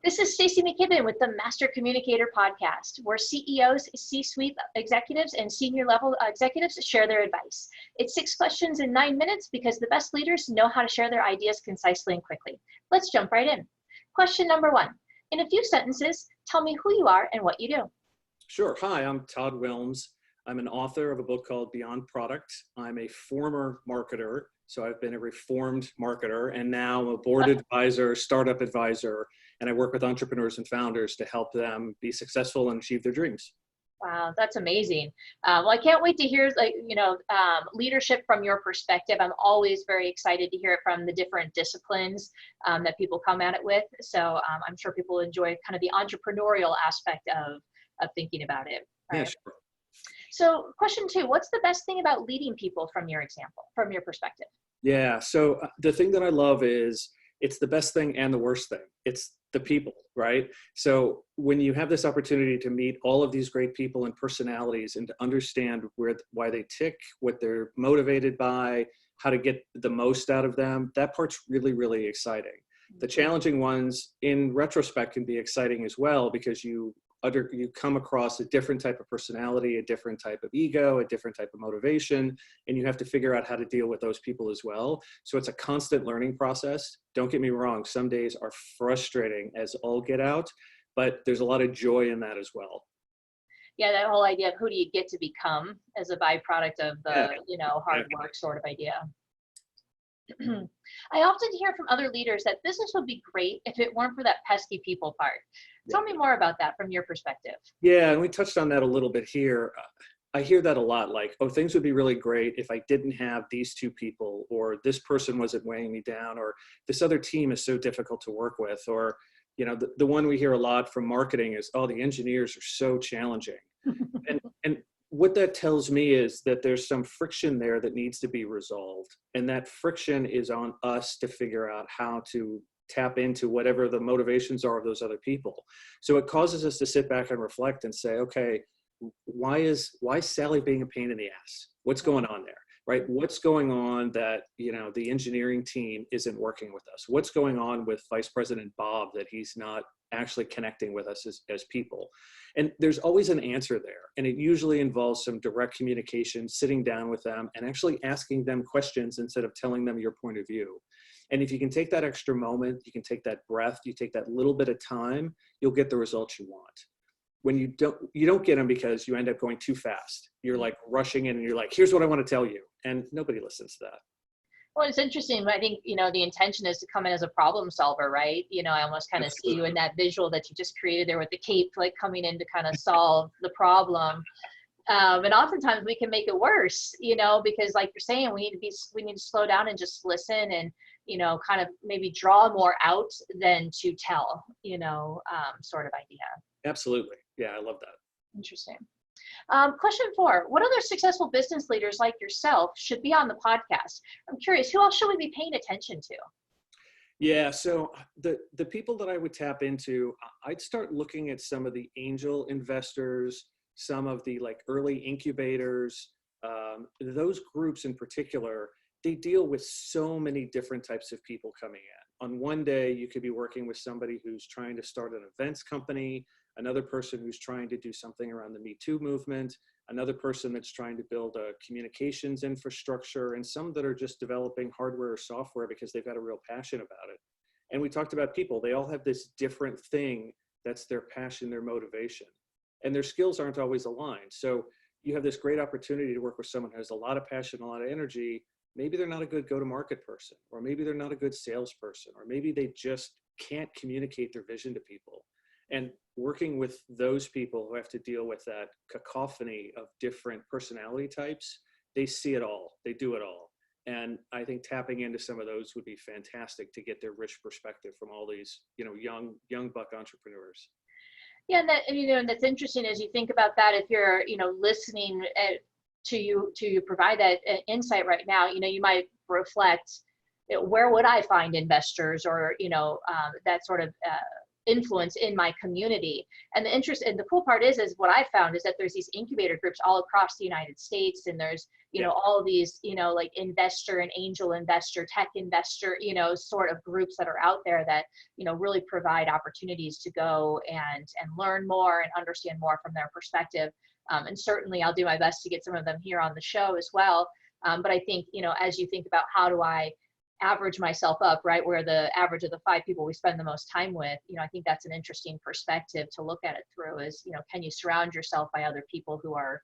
This is Stacey McKibben with the Master Communicator podcast, where CEOs, C-suite executives, and senior level executives share their advice. It's 6 questions in 9 minutes because the best leaders know how to share their ideas concisely and quickly. Let's jump right in. Question number 1. In a few sentences, tell me who you are and what you do. Sure. Hi, I'm Todd Wilms. I'm an author of a book called Beyond Product. I'm a former marketer, so I've been a reformed marketer, and now I'm a board advisor, startup advisor, and I work with entrepreneurs and founders to help them be successful and achieve their dreams. Wow, that's amazing. Well, I can't wait to hear leadership from your perspective. I'm always very excited to hear it from the different disciplines that people come at it with. So I'm sure people enjoy kind of the entrepreneurial aspect of thinking about it. Right? Yeah, sure. So question 2, what's the best thing about leading people from your perspective? Yeah, so the thing that I love is it's the best thing and the worst thing. It's the people, right? So when you have this opportunity to meet all of these great people and personalities and to understand why they tick, what they're motivated by, how to get the most out of them, that part's really, really exciting. The challenging ones in retrospect can be exciting as well because you come across a different type of personality, a different type of ego, a different type of motivation, and you have to figure out how to deal with those people as well. So it's a constant learning process. Don't get me wrong, some days are frustrating as all get out, but there's a lot of joy in that as well. Yeah, that whole idea of who do you get to become as a byproduct of the, hard work sort of idea. I often hear from other leaders that business would be great if it weren't for that pesky people part. Tell me more about that from your perspective. Yeah, and we touched on that a little bit here. I hear that a lot, like, oh, things would be really great if I didn't have these 2 people, or this person wasn't weighing me down, or this other team is so difficult to work with, or, the one we hear a lot from marketing is, oh, the engineers are so challenging. and what that tells me is that there's some friction there that needs to be resolved. And that friction is on us to figure out how to tap into whatever the motivations are of those other people. So it causes us to sit back and reflect and say, okay, why is Sally being a pain in the ass? What's going on there, right? What's going on that, the engineering team isn't working with us? What's going on with Vice President Bob that he's not actually connecting with us as people? And there's always an answer there. And it usually involves some direct communication, sitting down with them and actually asking them questions instead of telling them your point of view. And if you can take that extra moment, you can take that breath, you take that little bit of time, you'll get the results you want. When you don't get them because you end up going too fast. You're like rushing in and you're like, here's what I want to tell you. And nobody listens to that. Well, it's interesting. I think, the intention is to come in as a problem solver, right? I almost kind of see you in that visual that you just created there with the cape, like coming in to kind of solve the problem. And oftentimes we can make it worse, because like you're saying, we need to slow down and just listen and, kind of maybe draw more out than to tell, sort of idea. Absolutely. Yeah, I love that. Interesting. Question 4, what other successful business leaders like yourself should be on the podcast? I'm curious, who else should we be paying attention to? Yeah, so the people that I would tap into, I'd start looking at some of the angel investors, some of the early incubators, those groups in particular. They deal with so many different types of people coming in. On one day, you could be working with somebody who's trying to start an events company, another person who's trying to do something around the Me Too movement, another person that's trying to build a communications infrastructure, and some that are just developing hardware or software because they've got a real passion about it. And we talked about people. They all have this different thing that's their passion, their motivation, and their skills aren't always aligned. So you have this great opportunity to work with someone who has a lot of passion, a lot of energy. Maybe they're not a good go-to-market person, or maybe they're not a good salesperson, or maybe they just can't communicate their vision to people. And working with those people who have to deal with that cacophony of different personality types, they see it all, they do it all. And I think tapping into some of those would be fantastic to get their rich perspective from all these, young buck entrepreneurs. Yeah, and that, and that's interesting as you think about that. If you're, listening to you provide that insight right now, you might reflect, where would I find investors or, that sort of influence in my community. And the cool part is what I found is that there's these incubator groups all across the United States, and there's, all these, like investor and angel investor, tech investor, sort of groups that are out there that, really provide opportunities to go and learn more and understand more from their perspective. And certainly I'll do my best to get some of them here on the show as well. But I think, as you think about how do I average myself up, right, where the average of the 5 people we spend the most time with, I think that's an interesting perspective to look at it through is, can you surround yourself by other people who are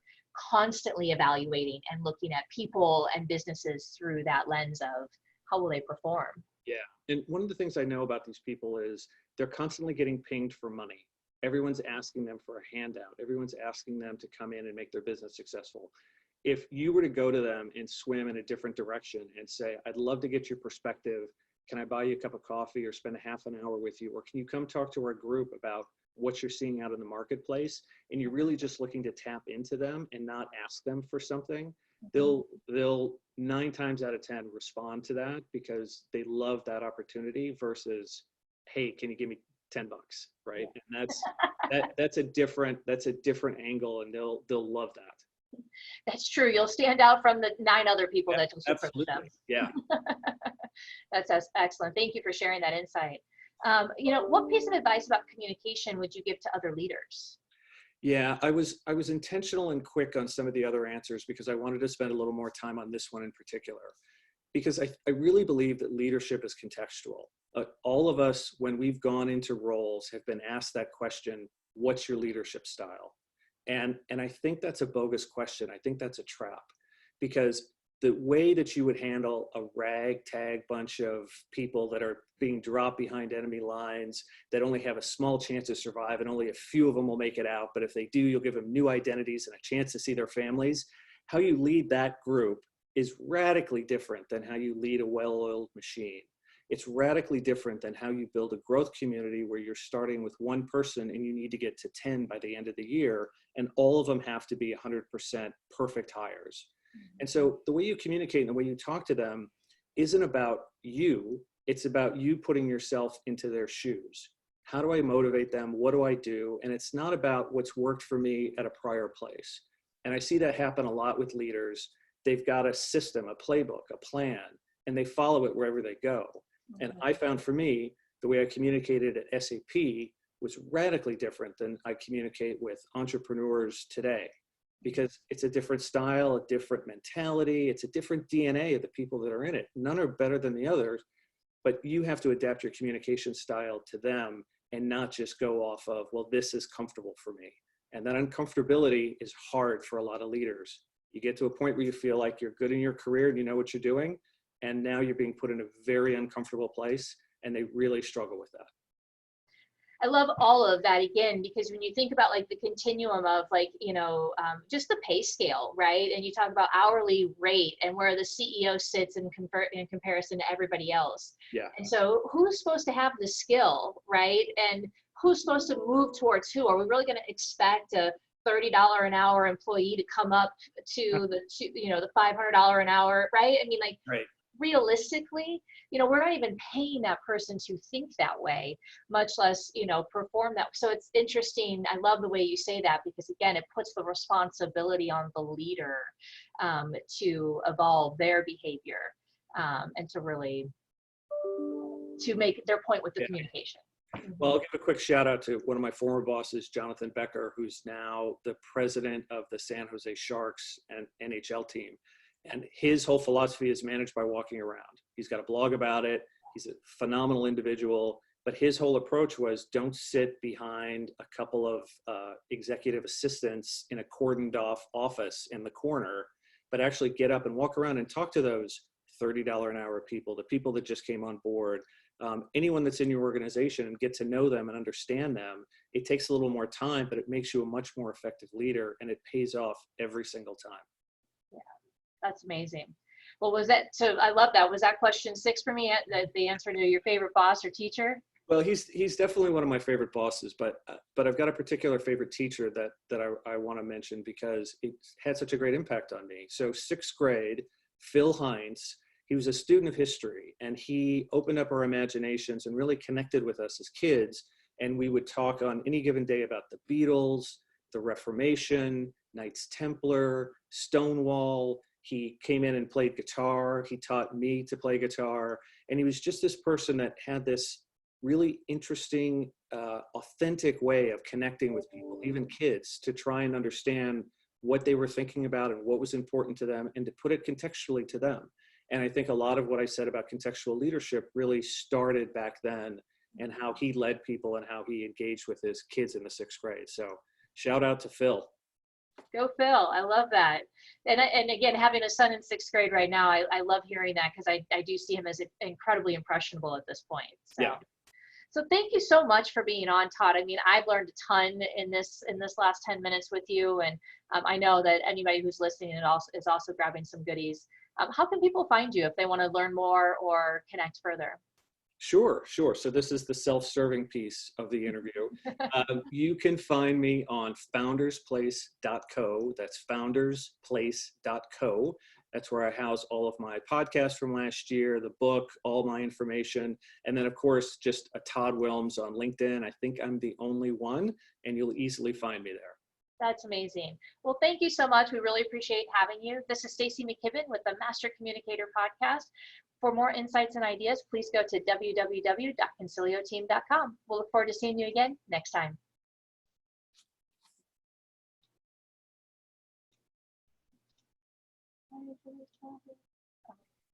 constantly evaluating and looking at people and businesses through that lens of how will they perform? Yeah. And one of the things I know about these people is they're constantly getting pinged for money. Everyone's asking them for a handout. Everyone's asking them to come in and make their business successful. If you were to go to them and swim in a different direction and say, I'd love to get your perspective. Can I buy you a cup of coffee or spend a half an hour with you? Or can you come talk to our group about what you're seeing out in the marketplace? And you're really just looking to tap into them and not ask them for something. They'll 9 times out of 10 respond to that because they love that opportunity versus, hey, can you give me $10, right? And that's a different angle, and they'll love that. That's true. You'll stand out from the 9 other people that just approach them. Yeah. That's excellent. Thank you for sharing that insight. What piece of advice about communication would you give to other leaders? Yeah, I was intentional and quick on some of the other answers because I wanted to spend a little more time on this one in particular, because I really believe that leadership is contextual. All of us, when we've gone into roles, have been asked that question, what's your leadership style? And I think that's a bogus question. I think that's a trap, because the way that you would handle a ragtag bunch of people that are being dropped behind enemy lines, that only have a small chance to survive, and only a few of them will make it out. But if they do, you'll give them new identities and a chance to see their families. How you lead that group is radically different than how you lead a well-oiled machine. It's radically different than how you build a growth community where you're starting with 1 person and you need to get to 10 by the end of the year, and all of them have to be 100% perfect hires. And so the way you communicate and the way you talk to them isn't about you, it's about you putting yourself into their shoes. How do I motivate them? What do I do? And it's not about what's worked for me at a prior place. And I see that happen a lot with leaders. They've got a system, a playbook, a plan, and they follow it wherever they go. And I found for me, the way I communicated at SAP was radically different than I communicate with entrepreneurs today, because it's a different style, a different mentality, it's a different DNA of the people that are in it. None are better than the others, but you have to adapt your communication style to them and not just go off of, well, this is comfortable for me. And that uncomfortability is hard for a lot of leaders. You get to a point where you feel like you're good in your career and you know what you're doing, and now you're being put in a very uncomfortable place, and they really struggle with that. I love all of that, again, because when you think about like the continuum of like, just the pay scale, right? And you talk about hourly rate and where the CEO sits in comparison to everybody else. Yeah. And so who's supposed to have the skill, right? And who's supposed to move towards who? Are we really going to expect a $30 an hour employee to come up to the $500 an hour, right? I mean, like, right. Realistically, we're not even paying that person to think that way, much less, perform that. So it's interesting. I love the way you say that, because again, it puts the responsibility on the leader to evolve their behavior and to really, to make their point with the communication. Well, I'll give a quick shout out to one of my former bosses, Jonathan Becker, who's now the president of the San Jose Sharks and NHL team. And his whole philosophy is managed by walking around. He's got a blog about it. He's a phenomenal individual, but his whole approach was don't sit behind a couple of executive assistants in a cordoned off office in the corner, but actually get up and walk around and talk to those $30 an hour people, the people that just came on board, anyone that's in your organization, and get to know them and understand them. It takes a little more time, but it makes you a much more effective leader, and it pays off every single time. Yeah, that's amazing. Well, so I love that. Was that question 6 for me, the answer to your favorite boss or teacher? Well, he's definitely one of my favorite bosses, but I've got a particular favorite teacher that I want to mention because it had such a great impact on me. So 6th grade, Phil Hines, he was a student of history, and he opened up our imaginations and really connected with us as kids And we would talk on any given day about the Beatles, the Reformation, Knights Templar, Stonewall. He came in and played guitar. He taught me to play guitar. And he was just this person that had this really interesting, authentic way of connecting with people, even kids, to try and understand what they were thinking about and what was important to them, and to put it contextually to them. And I think a lot of what I said about contextual leadership really started back then, and how he led people and how he engaged with his kids in the 6th grade. So shout out to Phil. Go Phil. I love that. And again, having a son in 6th grade right now, I love hearing that, because I do see him as incredibly impressionable at this point. So. Yeah. So thank you so much for being on, Todd. I mean, I've learned a ton in this last 10 minutes with you, and I know that anybody who's listening is also grabbing some goodies. How can people find you if they want to learn more or connect further? Sure. So this is the self-serving piece of the interview. You can find me on FoundersPlace.co. That's FoundersPlace.co. That's where I house all of my podcasts from last year, the book, all my information. And then, of course, just a Todd Wilms on LinkedIn. I think I'm the only one, and you'll easily find me there. That's amazing. Well, thank you so much. We really appreciate having you. This is Stacey McKibben with the Master Communicator podcast. For more insights and ideas, please go to www.concilioteam.com. We'll look forward to seeing you again next time.